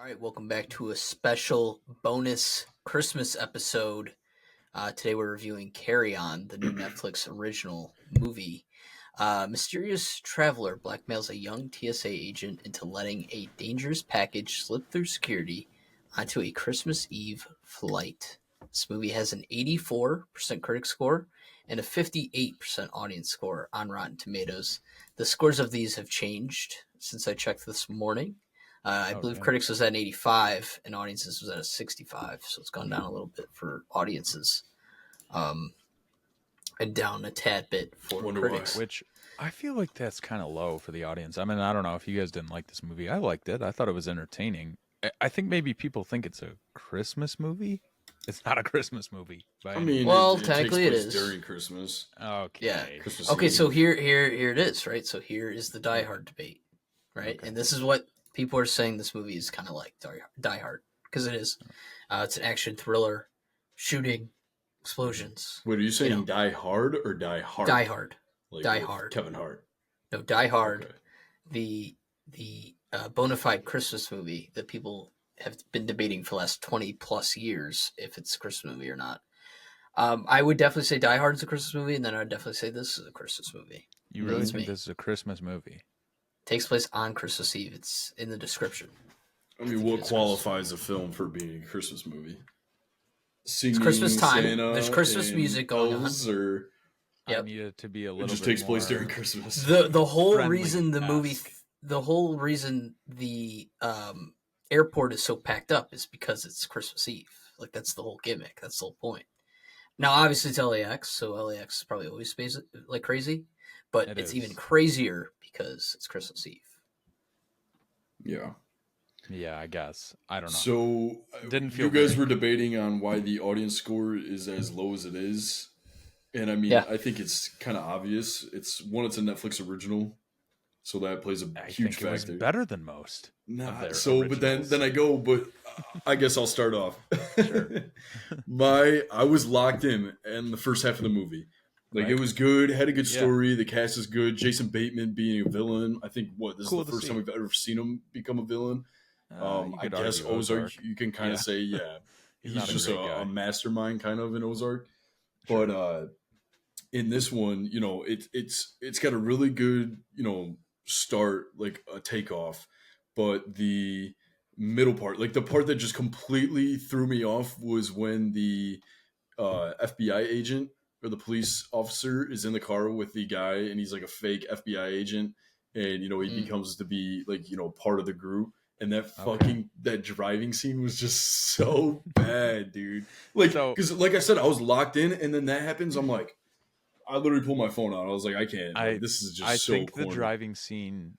right, welcome back to a special bonus Christmas episode. Today we're reviewing Carry On, the new Netflix original movie. Mysterious traveler blackmails a young TSA agent into letting a dangerous package slip through security onto a Christmas Eve flight. This movie has an 84% critic score and a 58% audience score on Rotten Tomatoes. The scores of these have changed since I checked this morning. I believe critics was at an 85 and audiences was at a 65, so it's gone down a little bit for audiences, and down a tad bit for critics. Which I feel like that's kind of low for the audience. I mean, I don't know if you guys didn't like this movie. I liked it. I thought it was entertaining. I think maybe people think it's a Christmas movie. It's not a Christmas movie. Well, technically it is during Christmas. Okay. Yeah. Christmas Okay, Eve. so here it is, right? So here is the Die Hard debate, right? Okay. And this is what people are saying this movie is kind of like Die Hard, because it is. It's an action thriller, shooting, explosions. Wait, are you saying Die Hard or Die Hard? Die Hard. Like Die Hard. Kevin Hart. No, Die Hard, Okay. the bona fide Christmas movie that people have been debating for the last 20 plus years if it's a Christmas movie or not. I would definitely say Die Hard is a Christmas movie, and then I would definitely say this is a Christmas movie. You really think this is a Christmas movie? Takes place on Christmas Eve. It's in the description. I mean, what qualifies a film for being a Christmas movie? Singing It's Christmas time. Santa There's Christmas and music going elves, on. Or Yep. I need it to be a little it just bit takes place more during Christmas. The whole friendly reason the movie, ask. the whole reason the airport is so packed up is because it's Christmas Eve. Like, that's the whole gimmick. That's the whole point. Now, obviously, it's LAX, so LAX probably always pays like crazy, but it's even crazier because it's Christmas Eve. Yeah. Yeah, I guess. I don't know. So Didn't feel you guys great. were debating on why the audience score is as low as it is. And I mean, Yeah. I think it's kind of obvious. It's a Netflix original, so that plays a I huge think it was factor. better than most. Nah, their so but originals. then I go, but I guess I'll start off. Sure. I was locked in the first half of the movie. Like, Right. it was good, had a good Yeah. story, the cast is good. Jason Bateman being a villain. I think this Cool is the to first see. time we've ever seen him become a villain. You I could guess argue Ozark, you can kind of Yeah. say, yeah, He's he's not a just great guy. a mastermind kind of in Ozark. Sure. But in this one, it's got a really good, start, like a takeoff, but the middle part, like the part that just completely threw me off, was when the FBI agent or the police officer is in the car with the guy, and he's like a fake FBI agent, and he becomes to be like part of the group. And that that driving scene was just so bad, dude. Like, because like I said, I was locked in, and then that happens. I'm like, I literally pulled my phone out. I was like, I can't. This is just so. I think corny. the driving scene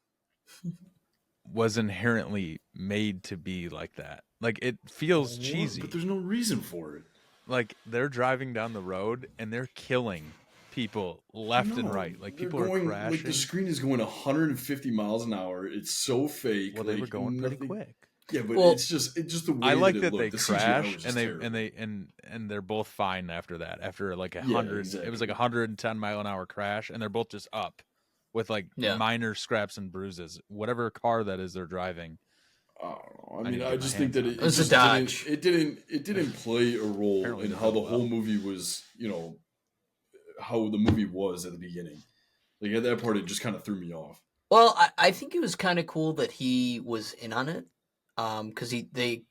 was inherently made to be like that. Like, it feels cheesy. But there's no reason for it. Like, they're driving down the road and they're killing people left and right. Like, people are crashing. Like, the screen is going 150 miles an hour. It's so fake. Well, they were going pretty quick. Yeah, but Well, it's just the way I like that that it they looked. The CGI was crash just terrible. and they're both fine after that. After like 100, Yeah, exactly. it was like 110 mile an hour crash, and they're both just up with like minor scraps and bruises. Whatever car that is they're driving. I don't know. I need mean, to I get just my think that hands it on It's a just Dodge. It didn't play a role Apparently in they how did the whole well. movie was. How the movie was at the beginning. Like, at that part, it just kind of threw me off. Well, I think it was kind of cool that he was in on it, because they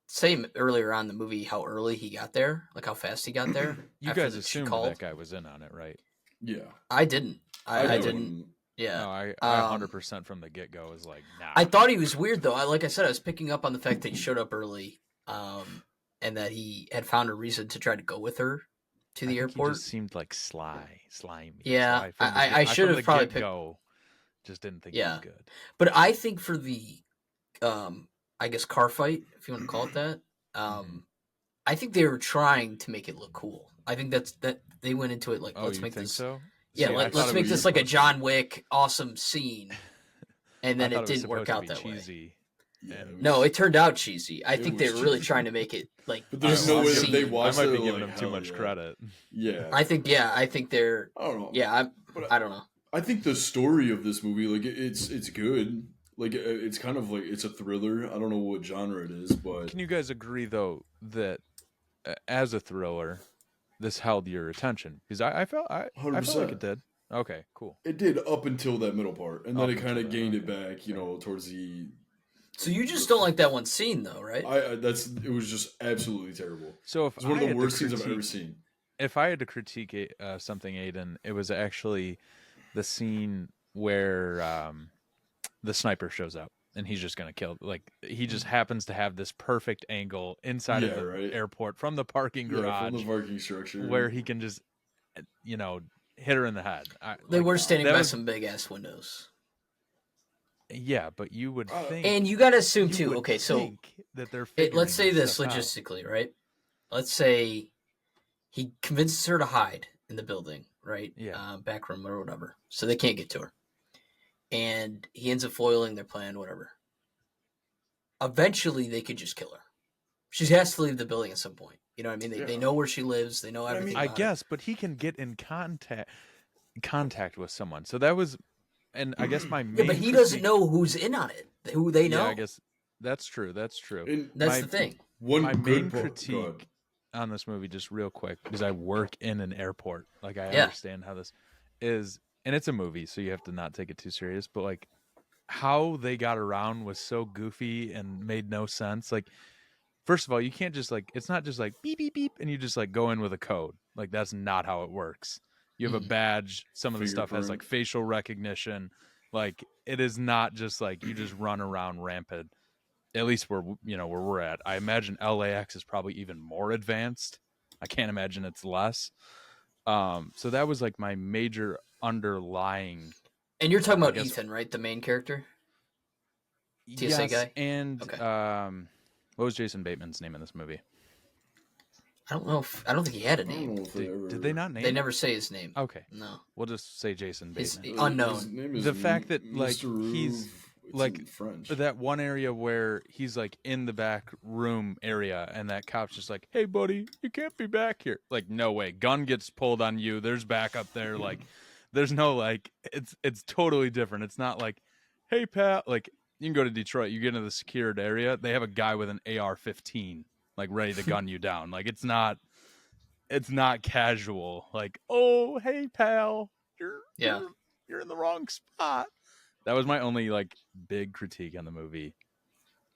say earlier on in the movie how early he got there, like how fast he got there. You guys assumed that guy was in on it, right? Yeah, I didn't. I know. didn't. Yeah. No, I 100% from the get-go was like, nah. I thought he was weird though. Like I said, I was picking up on the fact that he showed up early, and that he had found a reason to try to go with her to the airport. He just seemed like slimy. Yeah, Sly I should have probably picked. Just didn't think he was good. But I think for the, I guess car fight, if you want to call it that, I think they were trying to make it look cool. I think that they went into it like, let's make this. So? Yeah, See, let's make this like a John Wick awesome scene, and then it didn't work out that cheesy. Yeah, No, it turned out cheesy. I think was they were really cheesy. trying to make it like. But there's no way that they I watched might it. be giving like, them too hell much yeah. credit. Yeah, I think they're. I don't know. Yeah, I don't know. I think the story of this movie, like, it's good. Like it's kind of like it's a thriller. I don't know what genre it is, but Can you guys agree though that as a thriller, this held your attention? Because I felt like it 100%. did. Okay, cool. It did up until that middle part, and then Up it kind until of that, gained it okay. back. You know, towards the. So you just don't like that one scene, though, right? That's it was just absolutely terrible. So if It's one I of the had to worst scenes I've critique, ever seen. if I had to critique something, Aiden, it was actually the scene where the sniper shows up and he's just gonna kill. Like he just happens to have this perfect angle inside of Yeah, the right. airport from the parking Yeah, from the garage parking structure. where he can just, you know, hit her in the head. They Like were standing that by was, some big ass windows. yeah, but you would think, And you got to assume, you too, would okay, so think that they're figuring let's say this stuff out. logistically, right? Let's say he convinces her to hide in the building, right? Yeah. Back room or whatever. So they can't get to her. And he ends up foiling their plan, whatever. Eventually, they could just kill her. She has to leave the building at some point. You know what I mean? They Yeah. know where she lives. They know I mean, everything I about guess, but he can get in contact with someone. So that was, and I guess my her. main Yeah, but he doesn't know who's in on it. Who they know. Yeah, I guess that's true. That's true. And That's my the thing. one my good main part. Go ahead. critique on this movie, just real quick, because I work in an airport. Like I Yeah. understand how this is, and it's a movie, so you have to not take it too serious. But like how they got around was so goofy and made no sense. Like first of all, you can't just like it's not just like beep beep beep and you just like go in with a code. Like that's not how it works. You have a Mhm. badge. Some of the stuff has Fingerprint. like facial recognition. Like it is not just like you just run around rampant. At least where we're at. I imagine LAX is probably even more advanced. I can't imagine it's less. So that was like my major underlying. And you're talking I about guess Ethan, right? The main character? TSA yes, guy? and Okay. what was Jason Bateman's name in this movie? I don't know. I don't think he had a I don't name. know if they ever. Did they not name? They him? never say his name. Okay, No. we'll just say Jason His Bateman. unknown. His name is The fact that, like, Mr. Rouve. he's, It's like, in French. That one area where he's like in the back room area, and that cop's just like, "Hey, buddy, you can't be back here." Like, no way. Gun gets pulled on you. There's backup there. Like, there's no like. It's totally different. It's not like, "Hey, Pat." Like, you can go to Detroit. You get into the secured area. They have a guy with an AR-15, like ready to gun you down. Like, it's not. It's not casual. Like, "Oh, hey, pal, Yeah. you're in the wrong spot." That was my only like big critique on the movie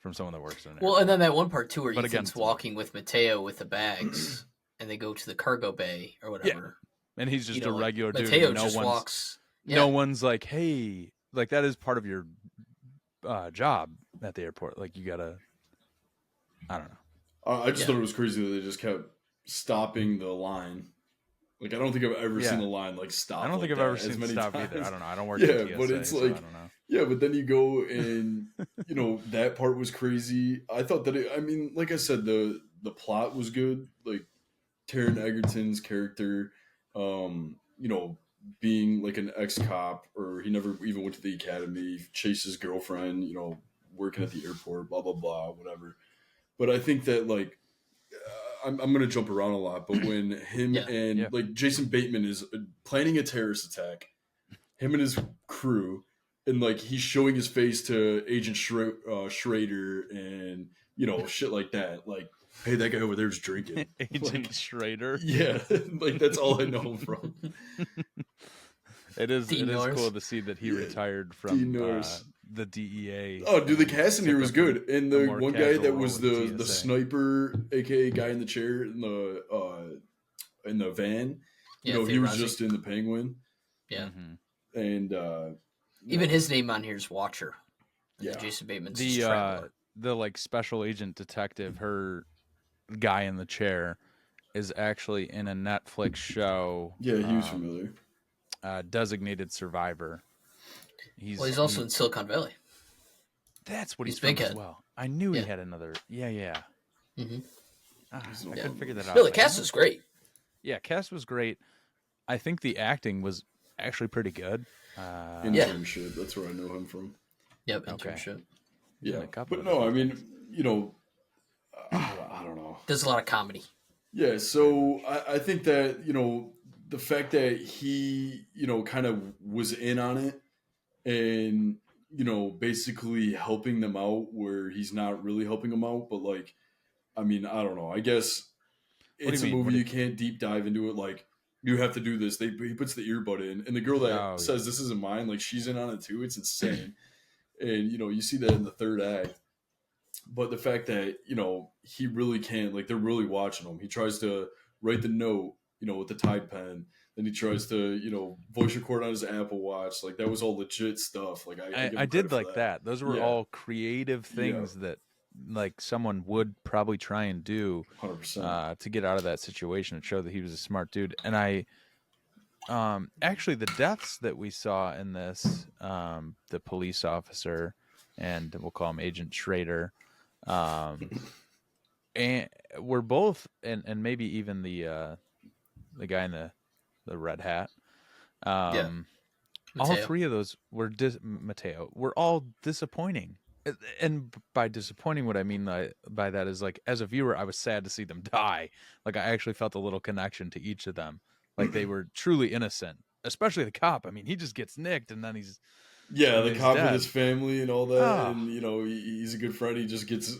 from someone that works in an Well, and then that one part too, where But again, Ethan's it's a walking with Mateo with the bags, and they go to the cargo bay or whatever. and he's just You know, a like, regular dude. Mateo No just one's walks. Yeah. no one's like, "Hey," like that is part of your job at the airport. Like you gotta, I don't know. I just Yeah. thought it was crazy that they just kept stopping the line. Like I don't think I've ever Yeah. seen the line like stop. I don't think like I've ever that seen as many stop times. either. I don't know. I don't work Yeah, at TSA, but it's so like I don't know. yeah, but then you go and that part was crazy. I thought that I mean, like I said, the plot was good. Like Taron Egerton's character, being like an ex cop, or he never even went to the academy, chased his girlfriend, working at the airport, blah blah blah, whatever. But I think that like I'm going to jump around a lot, but when him Yeah. and Yeah. like Jason Bateman is planning a terrorist attack, him and his crew, and like he's showing his face to Agent Schrader and shit like that, like, hey, that guy over there's drinking. Agent Like, Schrader. yeah, like that's all I know him from. It is Dean Norris. cool to see that he Yeah, retired Dean from Norris. the DEA. Oh, dude, the cast in here took was up good, and a the more one guy casual that role was with the TSA. sniper, aka guy in the chair in the van. Yeah, He was Theorazi. just in the Penguin, Yeah. Mhm. and Even his name on here is Watcher. And Yeah. then Jason Bateman's just the Traveler. the like special agent detective, her guy in the chair, is actually in a Netflix show. yeah, he was familiar. Designated Survivor. Well, he's also in Silicon Valley. That's what he's he's from Big as Head. well. I knew he Yeah. had another. Yeah. Mhm. I He's couldn't figure that out. No, the Like, cast is great. Yeah, cast was great. I think the acting was actually pretty good. Yeah. Internship. That's where I know him from. Yep, Okay. internship. He's in Yeah, a couple but of no, I different mean, I don't know. Does a lot of comedy. Yeah, so I think that the fact that he kind of was in on it, and basically helping them out where he's not really helping them out. But like, I mean, I don't know. I guess What do it's you a mean? movie, you can't deep dive into it. Like, you have to do this. He puts the earbud in, and the girl that Oh, says this isn't mine, like she's in on it too. It's insane, and you see that in the third act. But the fact that he really can't, like, they're really watching him. He tries to write the note, with the Tide pen. Then he tries to, voice record on his Apple Watch. Like, that was all legit stuff. Like, I give I him credit did for like that. Those were Yeah, all creative yeah, things that like someone would probably try and do 100%. to get out of that situation and show that he was a smart dude. And I actually the deaths that we saw in this, the police officer, and we'll call him Agent Schrader, um, and we're both, and maybe even the guy in the red hat. Yeah, All Mateo. three of those were Mateo were all disappointing. And by disappointing, what I mean by that is, like, as a viewer, I was sad to see them die. Like, I actually felt a little connection to each of them. Like, they were truly innocent, especially the cop. I mean, he just gets nicked and then he's Yeah, the cop with dead. his family and all that, Oh, and he's a good friend. He just gets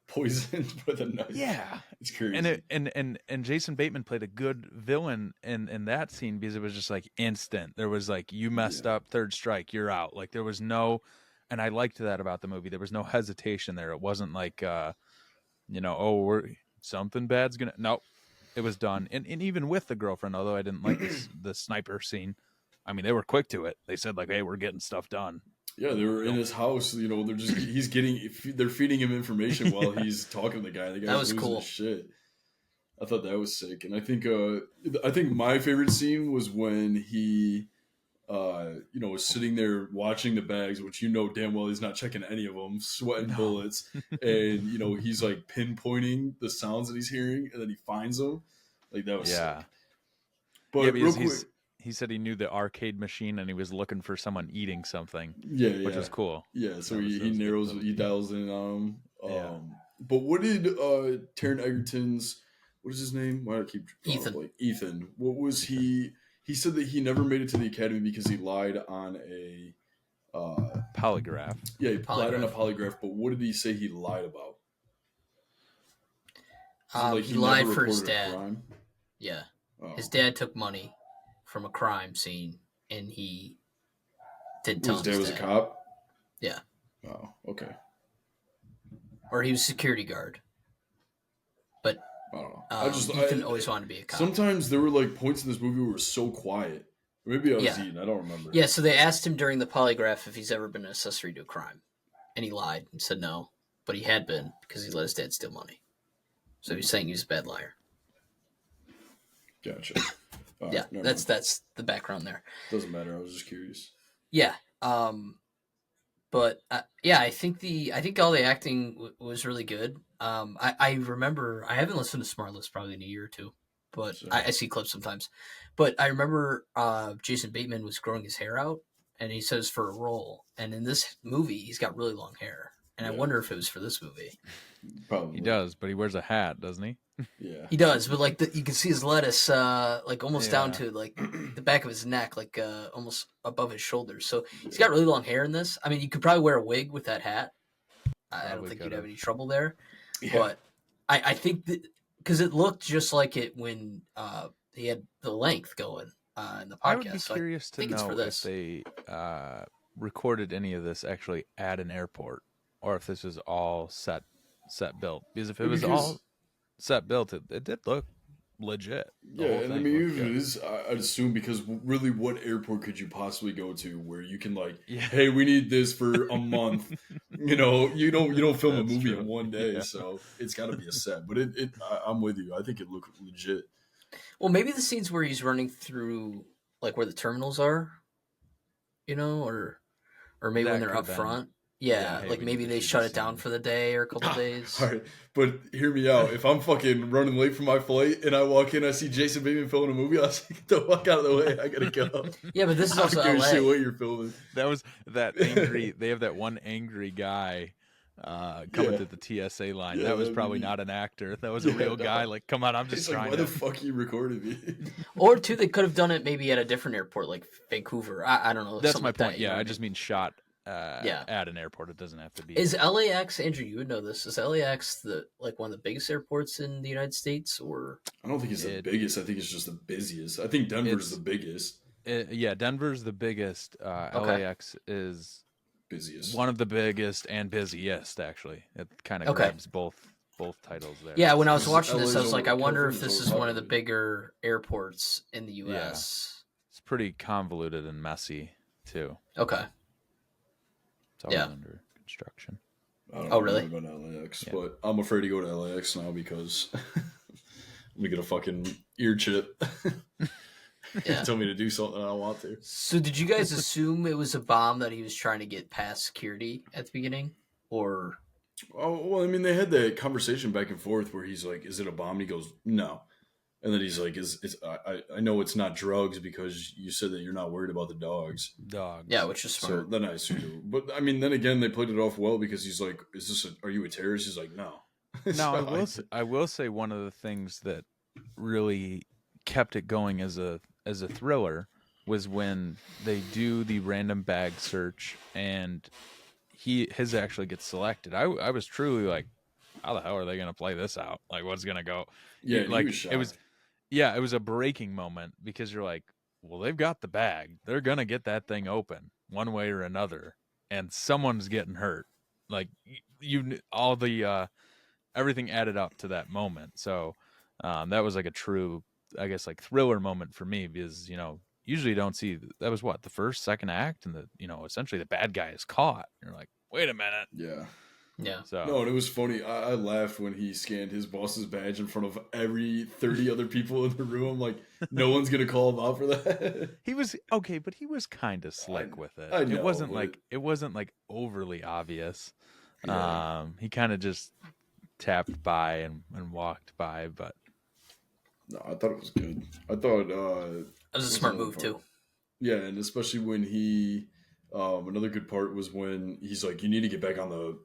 poisoned with a knife. yeah. It's And crazy. it, and Jason Bateman played a good villain in that scene, because it was just like instant. There was like, you messed Yeah, up, third strike, you're out. Like, there was no, and I liked that about the movie. There was no hesitation there. It wasn't like oh, something bad's gonna, nope. It was done. And even with the girlfriend, although I didn't like the sniper scene, I mean, they were quick to it. They said, like, hey, we're getting stuff done. yeah. They were in Don't, his house. They're feeding him information while yeah. he's talking to the guy. The That guy's was losing his cool. shit. I thought that was sick, and I think my favorite scene was when he was sitting there watching the bags, which damn well he's not checking any of them, sweating No. bullets, and he's like pinpointing the sounds that he's hearing, and then he finds them. Like, that was Yeah. sick. Yeah, But real because quick, he said he knew the arcade machine and he was looking for someone eating something, yeah, which yeah, was cool. yeah. So That he was good. narrows, That was he neat. dials in on him. Yeah. But what did Taron Egerton's, what is his name? Why do I keep drawing a Ethan. blank? Ethan. What was he? He said that he never made it to the academy because he lied on a. Polygraph. Yeah, he lied on a Polygraph. polygraph. But what did he say he lied about? Is it like He he lied never for his reported a dad. crime? Yeah, Oh, his dad took money from a crime scene, and he didn't tell his dad his was a dad. cop. Yeah, Oh, okay. or he was security guard. But I don't know. Ethan always wanted to be a cop. Sometimes there were like points in this movie where it was so quiet. Maybe I was Yeah. eating. I don't remember. Yeah, so they asked him during the polygraph if he's ever been an accessory to a crime, and he lied and said no, but he had been because he let his dad steal money. So he's saying he was a bad liar. Gotcha. Yeah, never that's mind. the background there. Doesn't matter. I was just curious. Yeah, but yeah, I think all the acting was really good. I remember, I haven't listened to Smart List probably in a year or two, but So, I see clips sometimes. But I remember Jason Bateman was growing his hair out, and he says for a role. And in this movie, he's got really long hair, and I Yeah. wonder if it was for this movie. probably He does, but he wears a hat, doesn't he? Yeah. He does, but like you can see his lettuce, like almost down Yeah. to like the back of his neck, like almost above his shoulders. So he's got really long hair in this. I mean, you could probably wear a wig with that hat. I don't Probably think you'd could've. have any trouble there. Yeah. But I think that because it looked just like it when he had the length going in the podcast. I would be So curious to think it's for know if this. they recorded any of this actually at an airport, or if this was all set built. Because if it was all set built, it did look legit. The Yeah, whole and I thing mean, looked if it good. is, I'd assume, because really, what airport could you possibly go to where you can like, Yeah. hey, we need this for a month? You don't film a That's movie true. in one day, Yeah. so it's got to be a set. But I'm with you. I think it looked legit. Well, maybe the scenes where he's running through like where the terminals are, or maybe That when they're could've up been- front. Yeah, Yeah, hey, like we maybe need to they shoot shut this it down scene. for the day or a couple days. All right, but hear me out. If I'm fucking running late for my flight and I walk in, I see Jason Bateman filming a movie, I'll say, get the fuck out of the way. I gotta go. Yeah, but this is I also don't give a LA. shit what you're filming. That was that angry. They have that one angry guy coming Yeah. to the TSA line. Yeah, that was that'd probably be- not an actor. That was a Yeah, real no. guy. Like, come on, I'm just It's like, trying why to. the fuck you recorded me? Or two, they could have done it maybe at a different airport, like Vancouver. I don't know. That's something my like that, point. you know Yeah, what I mean? just mean shot Yeah. at an airport. It doesn't have to be. Is LAX, Andrew, you would know this, is LAX one of the biggest airports in the United States, or? I don't think it's the biggest. I think it's just the busiest. I think Denver's the biggest. Yeah, Denver's the biggest. Okay. LAX is busiest. One of the biggest and busiest, actually. It kind of grabs both titles there. Yeah, when I was watching this, I was like, I wonder if this is one of the bigger airports in the U.S. Yeah. It's pretty convoluted and messy, too. Okay. It's always under construction. I don't know really? about LAX, but I'm afraid to go to LAX now because I'm going to get a fucking ear chip. Yeah. Tell me to do something I don't want to. So did you guys assume it was a bomb that he was trying to get past security at the beginning? Or... Oh, well, I mean, they had that conversation back and forth where he's like, is it a bomb? And he goes, no. And then he's like, I know it's not drugs because you said that you're not worried about the dogs. Yeah, which is smart. So then I assume. But I mean, then again, they played it off well because he's like, are you a terrorist? He's like, no. No, I will say one of the things that really kept it going as a thriller was when they do the random bag search and his actually gets selected. I was truly like, how the hell are they going to play this out? Like, what's going to go? Yeah, like it was a breaking moment because you're like, well, they've got the bag. They're going to get that thing open one way or another, and someone's getting hurt. Like all the everything added up to that moment. So that was like a true, I guess, like thriller moment for me because usually you don't see that was the first, second act, and essentially the bad guy is caught. You're like, wait a minute. Yeah. So no, and it was funny. I laughed when he scanned his boss's badge in front of every 30 other people in the room. Like, no one's gonna call him out for that. He was okay, but he was kind of slick with it. I know, it wasn't like overly obvious. Yeah. He kind of just tapped by and walked by, but no, I thought it was good. I thought it was a smart move too. Yeah, and especially when he another good part was when he's like, you need to get back on the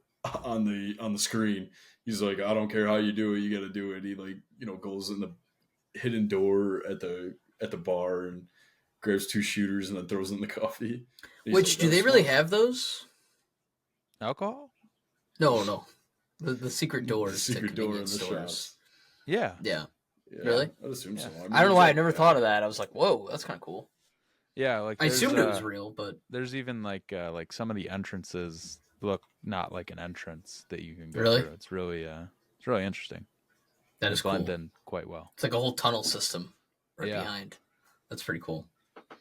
screen. He's like, I don't care how you do it, you got to do it. He goes in the hidden door at the bar and grabs 2 shooters and then throws in the coffee. Which do they really have those? Alcohol? No. The secret doors. The secret door in the shops. Yeah. Really? I'd assume so. I don't know why I never thought of that. I was like, whoa, that's kind of cool. Yeah, like I assumed it was real, but there's even like some of the entrances look not like an entrance that you can go Really? through. It's really interesting. That is blend cool. in quite well. It's like a whole tunnel system behind. That's pretty cool.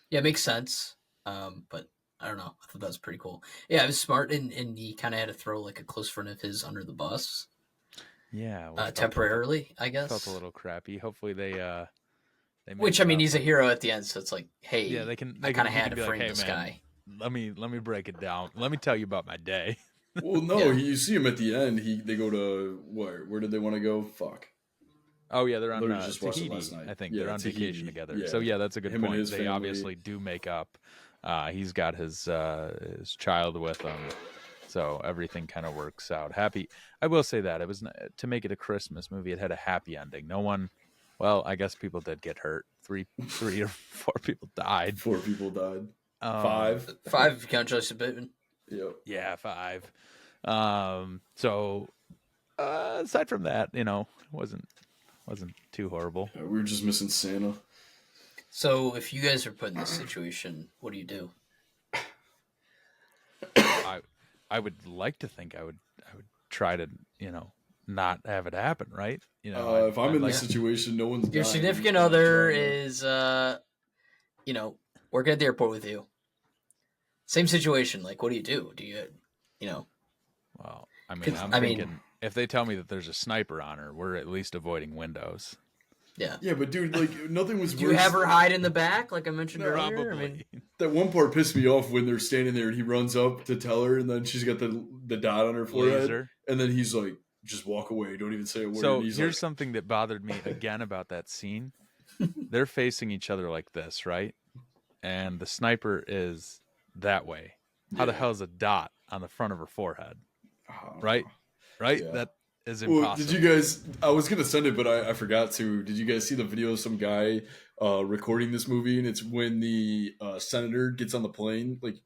Yeah, it makes sense. But I don't know. I thought that was pretty cool. Yeah, it was smart, and he kind of had to throw like a close friend of his under the bus. Yeah, temporarily, I guess. Felt a little crappy. Hopefully they which I mean, he's a hero at the end, so it's like, hey, yeah, they can. I kind of had to frame this guy. Let me break it down. Let me tell you about my day. Well, no, you see him at the end. They go to where did they want to go? Fuck. Oh yeah, they're on just watched it last Tahiti. night. I think Yeah, they're on Tahiti. vacation together. Yeah. So yeah, that's a good Him and point. his They family. obviously do make up. He's got his child with him, so everything kind of works out. Happy. I will say that it was to make it a Christmas movie. It had a happy ending. No one. Well, I guess people did get hurt. 3 or 4 people died. 4 people died. 5. 5 if you count Joseph Bateman. Yep. Yeah, 5. So aside from that, it wasn't too horrible. Yeah, we were just missing Santa. So if you guys are put in this situation, what do you do? I would like to think I would try to not have it happen, right? If I'm in this situation, no one's your dying. significant other is working at the airport with you. Same situation. Like, what do? Do you Well, I mean, I'm thinking if they tell me that there's a sniper on her, we're at least avoiding windows. Yeah. Yeah, but dude, like nothing was. Do you have her hide in the back, like I mentioned earlier? Probably. I mean, that one part pissed me off when they're standing there and he runs up to tell her, and then she's got the dot on her forehead, Laser. And then he's like, "Just walk away, don't even say a word." So he's here's like, something that bothered me again about that scene. They're facing each other like this, right? And the sniper is that way. How the hell is a dot on the front of her forehead? Right? Yeah. That is impossible. Well, did you guys? I was gonna send it, but I forgot to. Did you guys see the video of some guy recording this movie? And it's when the senator gets on the plane. Like,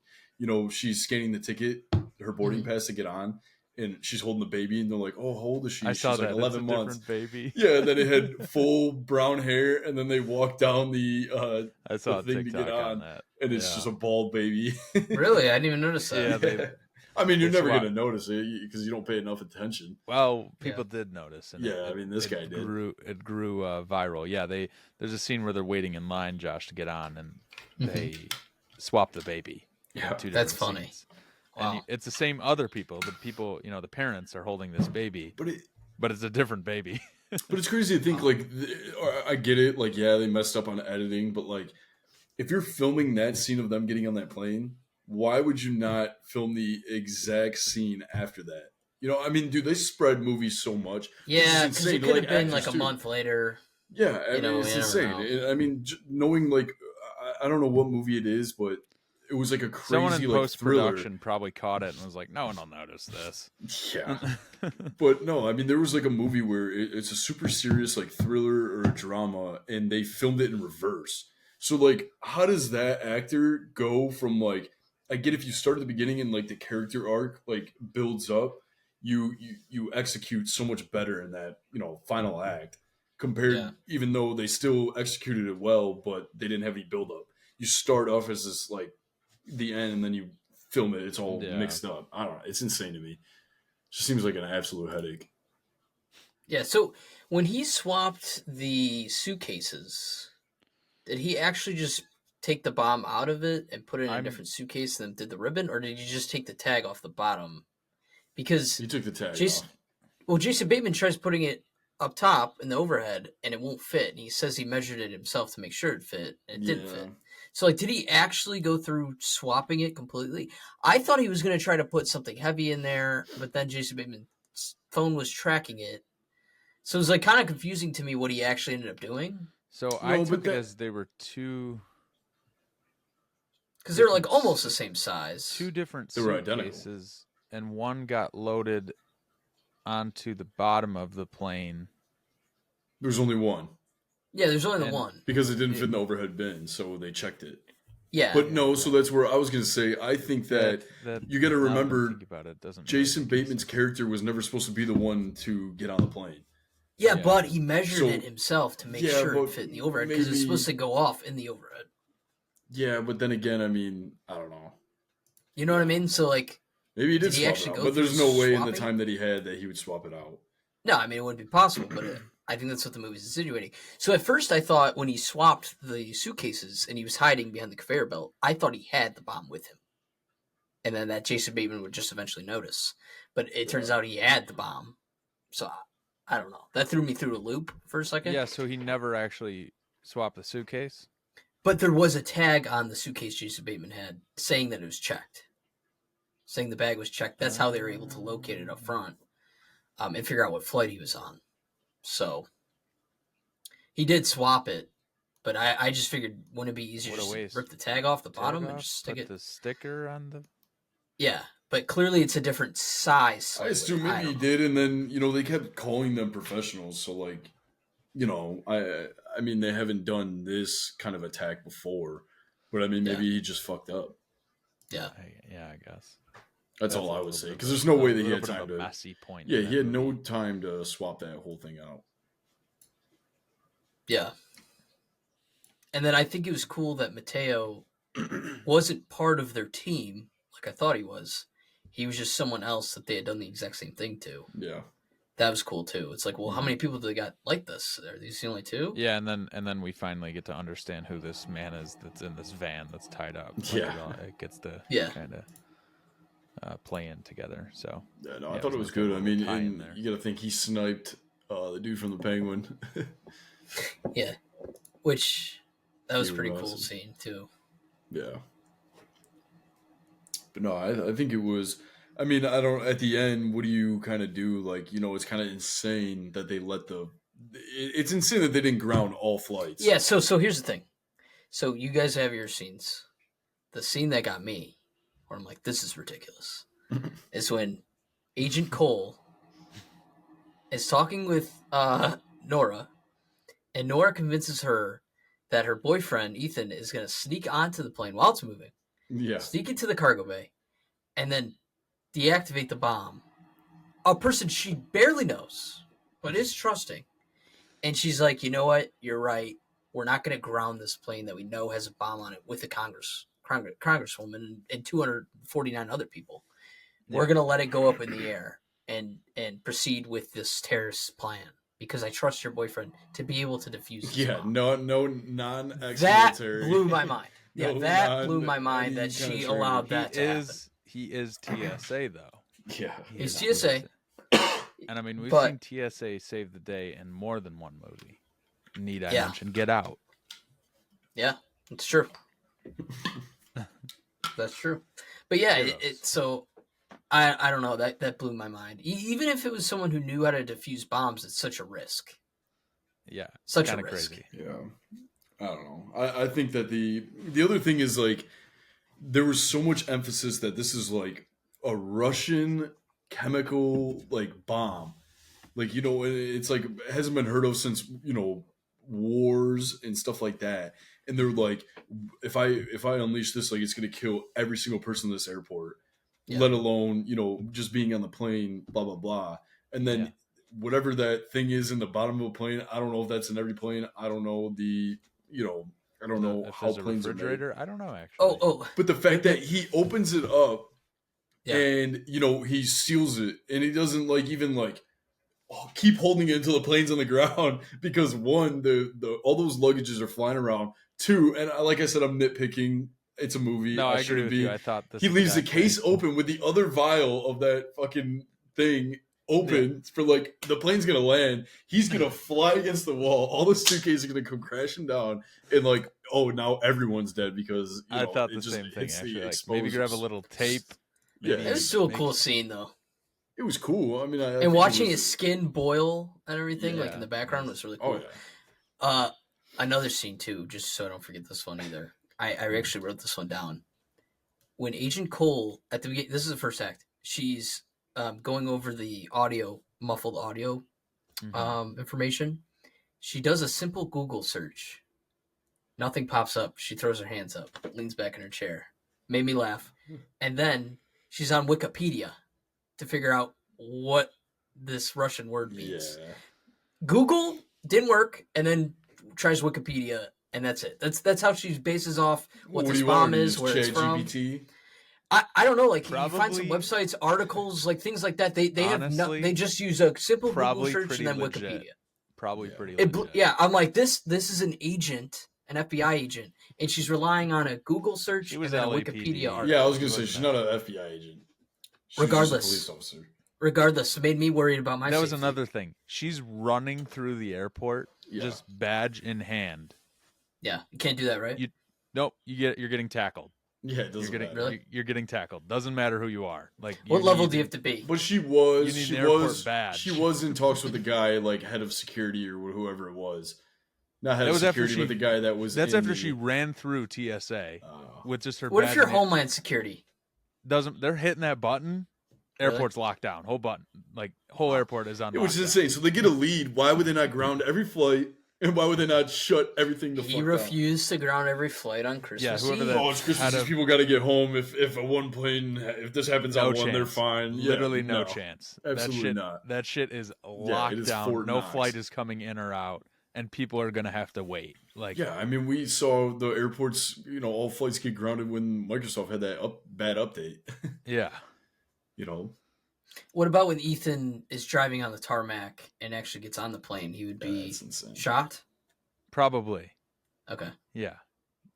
she's scanning the ticket, her boarding pass to get on, and she's holding the baby, and they're like, "Oh, how old is she?" I saw She's like that. 11 That's a months. different baby. Yeah, and then it had full brown hair, and then they walk down I saw a the thing to TikTok get on, that. and it's just a bald baby. Really? I didn't even notice that. Yeah, they. I mean, you're They never swap- gonna notice it because you don't pay enough attention. Well, people did notice, and Yeah, I mean, this guy did. It grew viral. Yeah, there's a scene where they're waiting in line, Josh, to get on, and they swap the baby. Yeah, two that's different funny. scenes. Wow. And it's the same other people. The people, the parents are holding this baby, but it's a different baby. But it's crazy to think, like, I get it. Like, yeah, they messed up on editing, but, like, if you're filming that scene of them getting on that plane, why would you not film the exact scene after that? I mean, dude, they spread movies so much. Yeah, because it could have been like a actors, too. month later. Yeah, I mean, it's insane. I mean, knowing, like, I don't know what movie it is, but it was like a crazy, Someone in like, post-production probably caught it and was like, no one will notice this. Yeah. But no, I mean, there was like a movie where it's a super serious, like, thriller or a drama, and they filmed it in reverse. So, like, how does that actor go from, like, I get if you start at the beginning and, like, the character arc, like, builds up, you execute so much better in that, final act compared, even though they still executed it well, but they didn't have any build up. You start off as this, like, the end, and then you film it. It's all mixed up. I don't know. It's insane to me. It just seems like an absolute headache. Yeah, so when he swapped the suitcases, did he actually just take the bomb out of it and put it in a different suitcase and then did the ribbon, or did he just take the tag off the bottom? Because he took the tag off. Well, Jason Bateman tries putting it up top in the overhead, and it won't fit. And he says he measured it himself to make sure it fit, and it didn't fit. So, like, did he actually go through swapping it completely? I thought he was going to try to put something heavy in there, but then Jason Bateman's phone was tracking it. So it was, like, kind of confusing to me what he actually ended up doing. So I took it as they were two... Because they're, like, almost the same size. Two different suitcases, and one got loaded onto the bottom of the plane. There's only one. Yeah, there's only the one. Because it didn't fit in the overhead bin, so they checked it. Yeah. But no, so that's where I was going to say, I think that you got to remember Jason Bateman's character was never supposed to be the one to get on the plane. Yeah, but he measured it himself to make sure it fit in the overhead because it's supposed to go off in the overhead. Yeah, but then again, I mean, I don't know. You know what I mean? So, like... Maybe he did swap it out, but there's no way in the time that he had that he would swap it out. No, I mean, it wouldn't be possible, but I think that's what the movie's insinuating. So at first I thought when he swapped the suitcases and he was hiding behind the conveyor belt, I thought he had the bomb with him. And then that Jason Bateman would just eventually notice. But it turns out he had the bomb. So, I don't know. That threw me through a loop for a second. Yeah, so he never actually swapped the suitcase? But there was a tag on the suitcase Jason Bateman had saying that it was checked. Saying the bag was checked. That's how they were able to locate it up front and figure out what flight he was on. So he did swap it, but I just figured wouldn't it be easier to rip the tag off the bottom and just stick the sticker on the... Yeah, but clearly it's a different size. I assume maybe he did, and then, they kept calling them professionals, so, like, I mean, they haven't done this kind of attack before, but I mean, maybe he just fucked up. Yeah. I guess. That's all I would say, because there's no way that he had time to... messy point. Yeah, he had no time to swap that whole thing out. Yeah. And then I think it was cool that Mateo wasn't part of their team, like I thought he was. He was just someone else that they had done the exact same thing to. Yeah. That was cool too. It's like, well, how many people do they got like this? Are these the only two? Yeah, and then we finally get to understand who this man is that's in this van that's tied up. Yeah. It gets to kind of play in together. So yeah, no, I thought it was good. I mean, and you got to think he sniped the dude from the Penguin. Yeah, which that was pretty cool scene too. Yeah, but no, I think it was. I mean, I don't. At the end, what do you kind of do? Like, it's kind of insane that they let the. It's insane that they didn't ground all flights. Yeah. So here's the thing. So you guys have your scenes. The scene that got me, where I'm like, this is ridiculous, is when Agent Cole is talking with Nora, and Nora convinces her that her boyfriend Ethan is going to sneak onto the plane while it's moving, Yeah. sneak into the cargo bay, and then deactivate the bomb. A person she barely knows, but is trusting. And she's like, you know what? You're right. We're not going to ground this plane that we know has a bomb on it with the congresswoman and 249 other people. We're going to let it go up in the air and proceed with this terrorist plan because I trust your boyfriend to be able to defuse this bomb. No non-ex-military. That blew my mind. No, Yeah, that blew my any mind that kind of she training. allowed that to happen. He is TSA though. Yeah. He's TSA. And I mean, we've But- seen TSA save the day in more than one movie. Need I Yeah. mention Get Out? Yeah, it's true. That's true. But yeah, so I don't know, that blew my mind. Even if it was someone who knew how to defuse bombs, it's such a risk. Yeah, Such a kind of risk. crazy. Yeah. I don't know. I think that the other thing is like there was so much emphasis that this is like a Russian chemical like bomb. Like, you know, it's like it hasn't been heard of since, you know, wars and stuff like that. And they're like, if I unleash this, like it's gonna kill every single person in this airport, let alone, you know, just being on the plane, blah blah blah. And then whatever that thing is in the bottom of a plane, I don't know if that's in every plane. I don't know I don't know If how there's a planes are made. refrigerator, I don't know actually. Oh, But the fact that he opens it up Yeah. and, you know, he seals it and he doesn't like even like keep holding it until the plane's on the ground because one, the all those luggages are flying around. Two, and like I said, I'm nitpicking. It's a movie. No, I agree shouldn't with be. you. I thought this He leaves the exact case thing. open with the other vial of that fucking thing open for like the plane's gonna land. He's gonna fly against the wall. All the suitcases are gonna come crashing down, and like, oh, now everyone's dead because I thought the same thing hits the actually. Like, maybe grab a exposers. little tape. Yeah, it was still a cool scene though. It was cool. I mean, I And think watching it his was, skin boil and everything, like Yeah. in the background, was really oh cool. yeah, Another scene too, just so I don't forget this one either. I actually wrote this one down. When Agent Cole at the beginning, this is the first act. She's going over the muffled audio information. She does a simple Google search. Nothing pops up. She throws her hands up, leans back in her chair. Made me laugh. And then she's on Wikipedia to figure out what this Russian word means. yeah. Google didn't work, and then tries Wikipedia, and that's it. That's how she bases off what do this you want bomb to is, use, where it's from. ChatGPT? I don't know. Like you find some Probably- websites, articles, like things like that. They have Honestly, they just use a simple Google probably search pretty and then legit. Wikipedia. Probably Yeah. pretty It, legit. yeah, I'm like this is an agent, an FBI agent, and she's relying on a Google search She and was then a LAPD. Wikipedia article. Yeah, I was gonna say she's not an FBI agent. She's Regardless. just a police officer. Regardless, it made me worried about my That was safety. another thing. She's running through the airport, Yeah. just badge in hand. Yeah, you can't do that, right? Nope, you're getting tackled. Yeah, it You're doesn't getting matter. Really? you're getting tackled. Doesn't matter who you are. Like What level need- do you have to be? But she You was need she an airport was badge. she was in talks with the guy like head of security or whoever it was. Not head That of was after security, she- but the guy that was. That's in after the- she ran through TSA Oh. with just her. What badge if you're in hand. Homeland Security? They're hitting that button. Really? Airport's locked down. Whole button, like whole airport is on. It was lockdown. insane. So they get a lead. Why would they not ground every flight? And why would they not shut everything the fuck He down? refused to ground every flight on Yeah, Christmas whoever Eve. that- Oh, it's Christmas. Had These a- people got to get home. If a one plane, if this happens No on one, they're chance. fine. Yeah, Literally no chance. Absolutely that shit, not. That shit is locked it is down. Fort No Knox. flight is coming in or out, and people are gonna have to wait. Like, Yeah, I mean, we saw the airports. You know, all flights get grounded when Microsoft had that bad update. yeah. You know, What about when Ethan is driving on the tarmac and actually gets on the plane? He would be that's insane. shot? Probably. Okay. Yeah.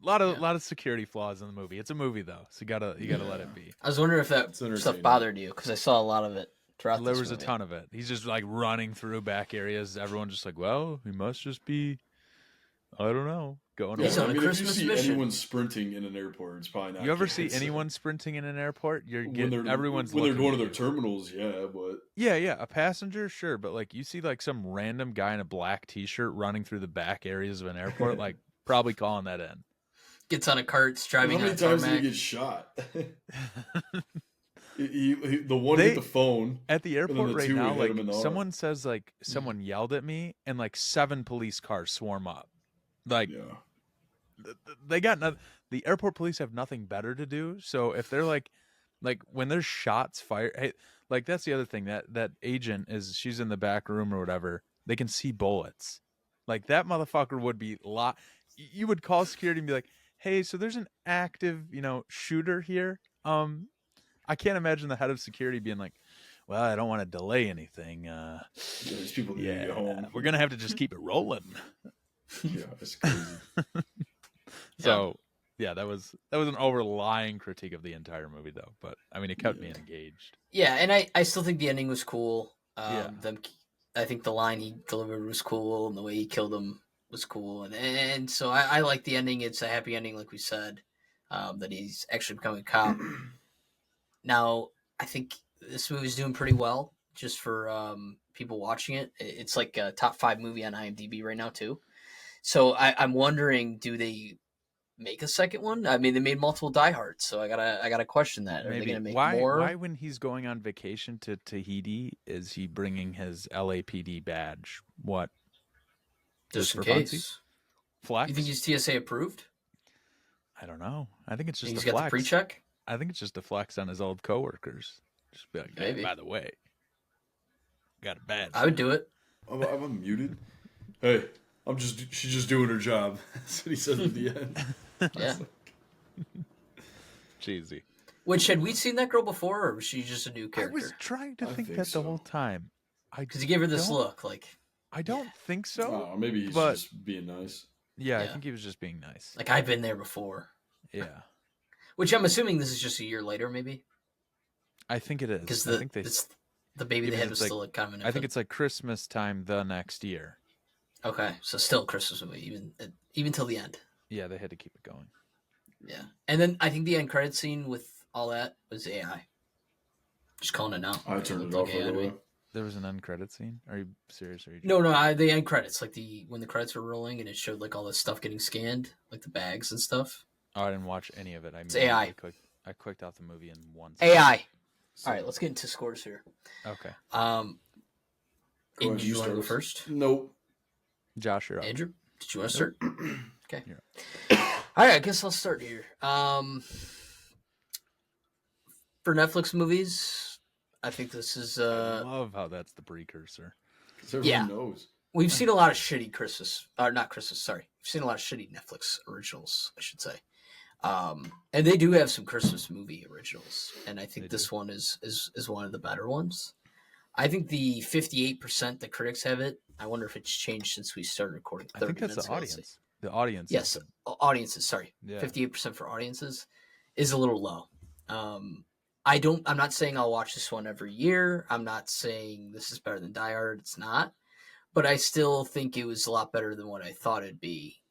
A lot of Yeah. lot of security flaws in the movie. It's a movie though, so you gotta let it be. I was wondering if that It's stuff entertaining. bothered you, because I saw a lot of it throughout There this was a movie. ton of it. He's just like running through back areas. Everyone's just like, well, he must just be, I don't know, going He's around. on a if Christmas you see mission. anyone sprinting in an airport, it's probably not. You ever see kids. anyone sprinting in an airport? You're when getting they're everyone's when they're looking going to at their you. terminals? Yeah, but Yeah, a passenger, sure, but like you see like some random guy in a black T-shirt running through the back areas of an airport, like probably calling that in. Gets on a cart, how driving on many a times did tarmac. he get shot? The one They- with the phone. At the airport the right two we now, hit like him in the arm. someone says like someone yelled at me and like 7 police cars swarm up. Like Yeah, they got the airport police have nothing better to do. So if they're like when there's shots fired, hey, like that's the other thing that agent is she's in the back room or whatever. They can see bullets. Like that motherfucker would be you would call security and be like, "Hey, so there's an active, shooter here." I can't imagine the head of security being like, "Well, I don't want to delay anything. These people need to get home. We're gonna have to just keep it rolling." Yeah, it's crazy. So, yeah, that was an overlying critique of the entire movie, though. But I mean, it kept me engaged. Yeah, and I still think the ending was cool. Yeah. I think the line he delivered was cool, and the way he killed him was cool, and so I like the ending. It's a happy ending, like we said, that he's actually becoming a cop. Now, I think this movie's doing pretty well, just for people watching it. It's like a top 5 movie on IMDb right now too. So I'm wondering, do they make a second one? I mean, they made multiple Die Hards, so I gotta question that. Are they gonna make more? Why, when he's going on vacation to Tahiti, is he bringing his LAPD badge? What? Just in for case. funsies? Flex? You think he's TSA approved? I don't know. I think it's just He's a got flex. the pre-check. I think it's just a flex on his old coworkers. Just be like, hey, Maybe. by the way, got a badge. I would do it. I'm unmuted. Hey, she's just doing her job. That's what he said at the end. Yeah. Cheesy. Which, had we seen that girl before, or was she just a new I character? was trying to think think that so. the whole time. Because he gave her this don't- look, like I don't think so. Oh, maybe he's but- just being nice. Yeah, I Yeah. think he was just being nice. I've been there before. Yeah, Which I'm assuming this is just a year later, maybe, I think it is. because I think the baby they because had it's was like- still kind of an I think infant. it's like Christmas time the next year. Okay, so still a Christmas movie, even till the end. Yeah, they had to keep it going. Yeah, and then I think the end credit scene with all that was AI. Just calling it now. I turned looked it off like right AI to me. away. There was an end credit scene. Are you serious? Or are you No, the end credits, like when the credits were rolling and it showed like all the stuff getting scanned, like the bags and stuff. Oh, I didn't watch any of it. It's AI. I clicked out the movie in one. AI. All right, let's get into scores here. Okay, Go Aiden, ahead, do you want to go start. first? Nope. Josh, you're up. Andrew, did you want to start? Okay. You're All right, I guess I'll start here. For Netflix movies, I think this is I love how that's the precursor. Because everyone Yeah. knows. we've seen a lot of shitty Christmas, or not Christmas. Sorry, we've seen a lot of shitty Netflix originals, I should say. And they do have some Christmas movie originals, and I think They this do. one is one of the better ones. I think the 58% that critics have it. I wonder if it's changed since we started recording. I 30 think that's minutes the ago, let's see. audience. The audience. Yes, audiences. Sorry, Yeah. 58% for audiences is a little low. I'm not saying I'll watch this one every year. I'm not saying this is better than Die Hard. It's not, but I still think it was a lot better than what I thought it'd be.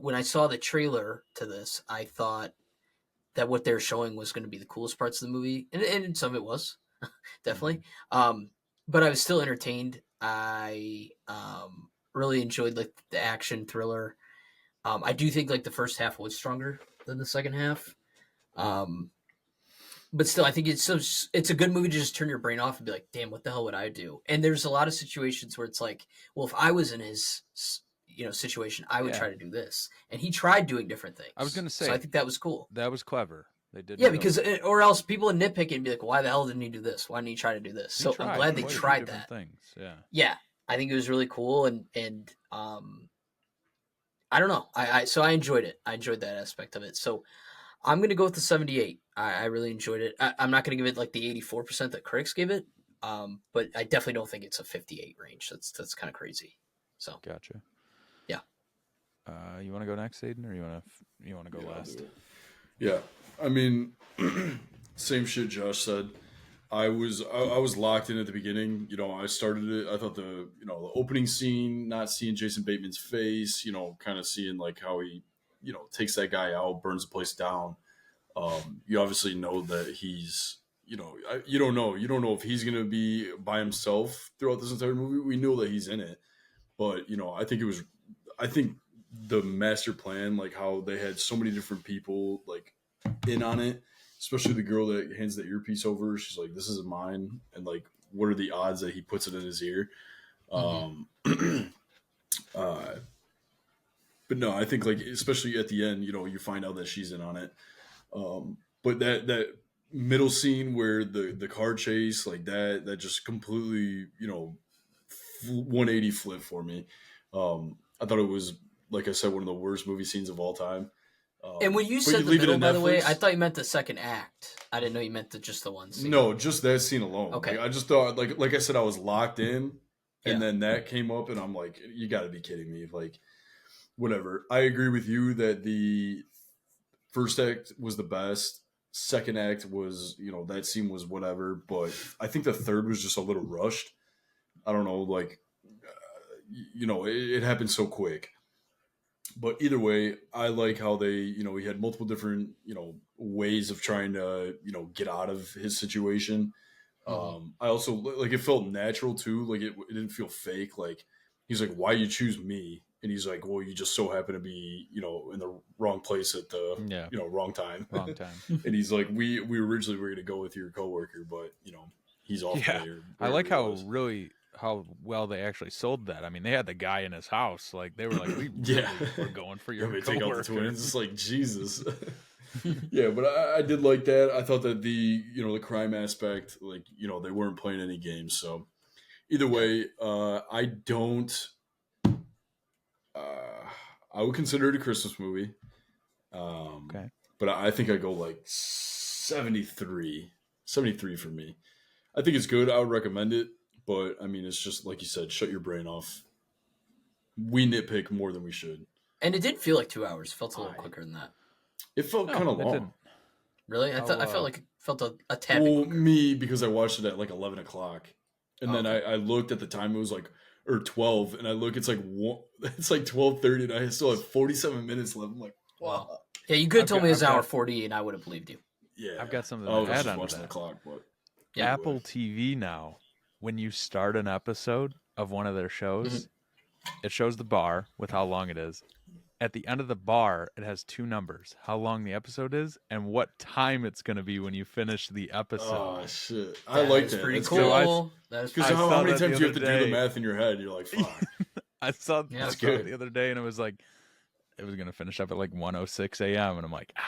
When I saw the trailer to this, I thought that what they're showing was going to be the coolest parts of the movie, and some of it was definitely. But I was still entertained. I really enjoyed like the action thriller. I do think like the first half was stronger than the second half. But still, I think it's a good movie to just turn your brain off and be like, damn, what the hell would I do? And there's a lot of situations where it's like, well, if I was in his situation, I would Yeah. try to do this. And he tried doing different things. I was gonna say, so I think that was cool. That was clever. They did. Yeah, it because over. or else people would nitpick it and be like, why the hell didn't he do this? Why didn't he try to do this? They So tried I'm glad they quite a few tried different that. things. Yeah. Yeah, I think it was really cool, and I don't know. So I enjoyed it. I enjoyed that aspect of it. So I'm gonna go with the 78. I really enjoyed it. I'm not gonna give it like the 84% that critics gave it, but I definitely don't think it's a 58 range. That's kind of crazy. So Gotcha. Yeah. You want to go next, Aiden, or you want to go Yeah, I'll last? do it. Yeah, I mean, same shit Josh said. I was locked in at the beginning. I started it. I thought the opening scene, not seeing Jason Bateman's face, kind of seeing like how he, takes that guy out, burns the place down. You obviously know that he's, you don't know if he's gonna be by himself throughout this entire movie. We know that he's in it, but I think the master plan, like how they had so many different people like in on it, especially the girl that hands the earpiece over. She's like, "This is mine," and like, what are the odds that he puts it in his ear? but no, I think like especially at the end, you find out that she's in on it. But that middle scene where the car chase like that just completely 180 flip for me. I thought it was, like I said, one of the worst movie scenes of all time. And when you but said the leave it middle, in by the way, Netflix. I thought you meant the second act. I didn't know you meant just the one scene. No, just that scene alone. Okay. Like, I just thought, like I said, I was locked in, Yeah. and then that came up, and I'm like, you got to be kidding me! Like, whatever. I agree with you that the first act was the best. Second act was, that scene was whatever, but I think the third was just a little rushed. I don't know, like, it happened so quick. But either way, I like how they, he had multiple different, ways of trying to, get out of his situation. I also like it felt natural too. Like it didn't feel fake. Like he's like, "Why you choose me?" And he's like, "Well, you just so happen to be, in the wrong place at the, wrong time." Wrong time. And he's like, "We originally were going to go with your coworker, but he's off Yeah. today." Or I like whatever it was. how well they actually sold that. I mean, they had the guy in his house. Like they were like, we Yeah. really were going for You your want me to take out the coworker. twins? It's like Jesus. Yeah, but I did like that. I thought that the crime aspect, like they weren't playing any games. So either way, I don't. I would consider it a Christmas movie. Okay. But I think I go like 73. 73 for me. I think it's good. I would recommend it. But I mean, it's just like you said, shut your brain off. We nitpick more than we should. And it did feel like 2 hours. It felt a little quicker than that. It felt No, kind of it long. didn't. Really? I felt like it felt a tad Well, quicker. me, because I watched it at like 11 o'clock. And then Okay. I looked at the time, it was like, or 12, and I look, it's like 12:30, and I still have 47 minutes left. I'm like, wow. Wow. Yeah, you could have told me it was I've hour got- 40 and I would have believed you. Yeah. I've got something I was to add just on to watching the that. clock, but Yeah. Apple TV now, when you start an episode of one of their shows, it shows the bar with how long it is. At the end of the bar, it has two numbers: how long the episode is and what time it's going to be when you finish the episode. oh shit, I like is that. pretty That's cool. That is Because I pretty how saw many that the times you have other to do the day. math in your head? You're like, fuck. I saw, Yeah, I that's saw it good. the other day, and it was like it was going to finish up at like 1:06 a.m. And I'm like, I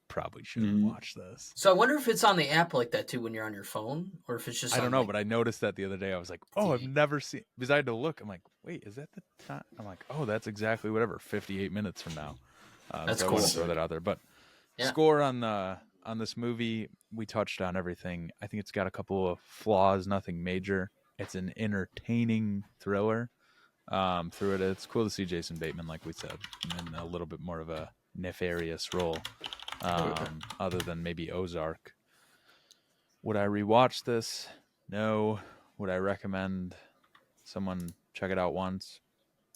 probably shouldn't watch this. So I wonder if it's on the app like that too when you're on your phone, or if it's just. I don't on, know, like, but I noticed that the other day. I was like, oh, I've TV. never seen, because I had to look. I'm like, wait, is that the time? I'm like, oh, that's exactly whatever, 58 minutes from now. That's so I cool. want to throw that out there. But Yeah. score on this movie, we touched on everything. I think it's got a couple of flaws, nothing major. It's an entertaining thriller. Through it, it's cool to see Jason Bateman, like we said, in a little bit more of a nefarious role, other than maybe Ozark. Would I rewatch this? No. Would I recommend someone check it out once?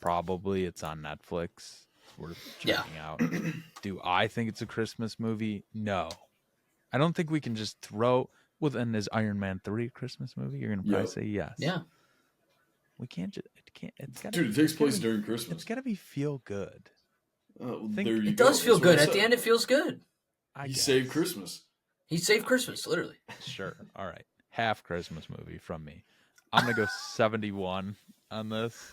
Probably. It's on Netflix. It's worth checking out. Do I think it's a Christmas movie? No. I don't think we can just throw. Well, then is Iron Man 3 a Christmas movie? You're gonna probably say yes. Yeah. We can't just. It can't. It's gotta, Dude, it takes it's gotta place be- during Christmas. It's got to be feel good. There you It go. does feel That's what good. I At the said. end, it feels good. I He guess. saved Christmas. He saved Christmas, literally. Sure. All right. Half Christmas movie from me. I'm gonna go 71 on this.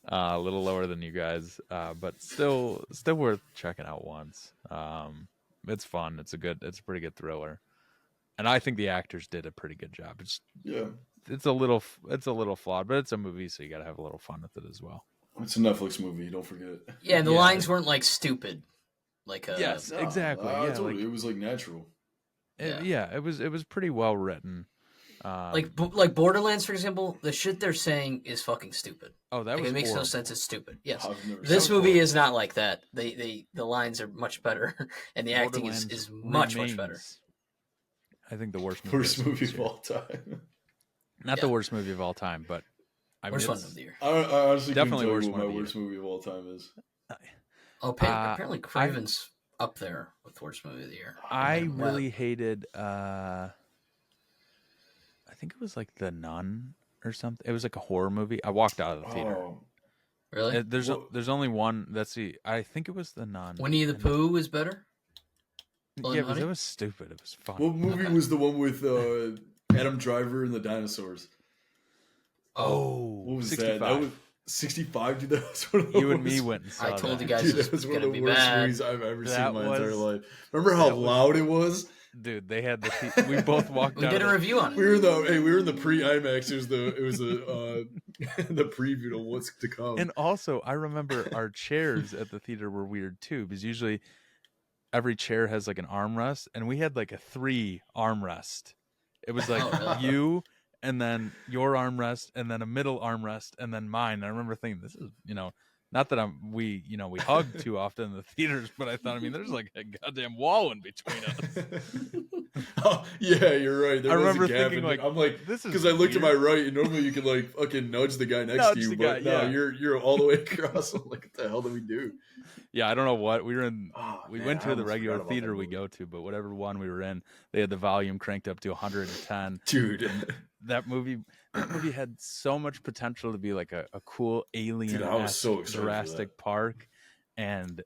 A little lower than you guys, but still worth checking out once. It's fun. It's a pretty good thriller, and I think the actors did a pretty good job. Yeah. It's a little flawed, but it's a movie, so you got to have a little fun with it as well. It's a Netflix movie, don't forget. Yeah, and the Yeah. lines weren't like stupid. Like Yes, No, exactly. I Yeah, told like, you, it was like natural. it was pretty well written. like Borderlands, for example, the shit they're saying is fucking stupid. Oh, that Like, was it makes no horrible. sense. It's stupid. Yes, I've never this seen movie it. is not like that. The lines are much better, and the acting is Borderlands much better. remains, I think the worst movie. Worst of movie this of year. all time. Not Yeah. the worst movie of all time, but I mean, Worst one it's- of the year. I honestly Definitely couldn't worst tell you one what of my the worst movie of all time is. Oh, Uh, apparently Craven's up there with worst movie of the year. I And really hated. I think it was like The Nun or something. It was like a horror movie. I walked out of the theater. Oh, really. There's only one. Let's see. I think it was The Nun. Winnie the And- Pooh is better. Yeah, because Money? it was stupid. It was fun. what movie Okay. was the one with Adam Driver and the dinosaurs? Oh, What was 65. that? That was 65, dude. That was one of the You and me worst- went and saw I told that. you guys Dude, this that was was one of gonna the be worst bad. movies I've ever seen That in my entire was- life. Remember how that was- loud it was? Dude, they had we both walked We out did of a the- review on it. We were in the pre-IMAX. It was a the preview to what's to come. And also, I remember our chairs at the theater were weird too, because usually every chair has like an armrest, and we had like a 3 armrest. It was like Oh, really? you, and then your armrest, and then a middle armrest, and then mine. And I remember thinking, this is, not that we hug too often in the theaters, but I thought, there's like a goddamn wall in between us. Oh, yeah, you're right. There I was remember a gap thinking, in- like, I'm like, this is because I looked to my weird. right, and normally you can like fucking nudge the guy next Nudge to you, the but guy, no, yeah. you're all the way across. I'm like, what the hell do we do? Yeah, I don't know what we were in. Oh, We man, went I to the almost regular forgot about theater that we movie. go to, but whatever one we were in, they had the volume cranked up to 110. Dude. That movie had so much potential to be like a cool alien Dude, I was so excited for Jurassic that. Park, and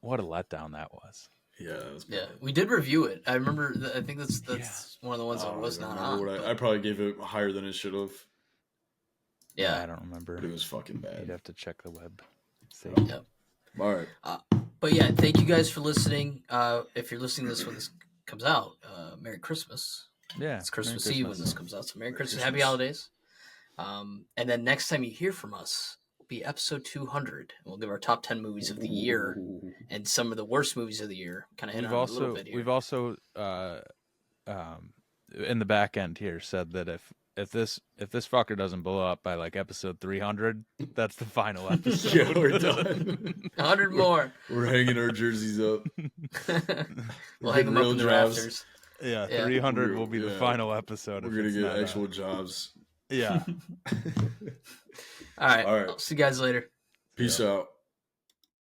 what a letdown that was. Yeah, that was Yeah, bad. we did review it. I remember. I think that's Yeah. one of the ones I that don't was even not remember on. what but- I probably gave it higher than it should have, yeah, I don't remember. but it was fucking You'd bad. have to check the web. See. yeah. All right. But yeah, thank you guys for listening. If you're listening to this when this comes out, Merry Christmas. Yeah, It's Christmas Merry Eve when this comes out, so Merry Christmas, Happy Christmas. Holidays. And then next time you hear from us will be episode 200. We'll give our top 10 movies of the year Ooh. and some of the worst movies of the year. Kind of hit We've on it a little bit here. we've also in the back end here said that if this fucker doesn't blow up by like episode 300, that's the final episode. Yeah, we're done. 100 more. We're hanging our jerseys up. We'll hang them up in the jobs. rafters. Yeah, Yeah. 300 will be the Yeah. final episode. We're if gonna it's get not, actual jobs. yeah. All right. All right. I'll see you guys later. Peace out.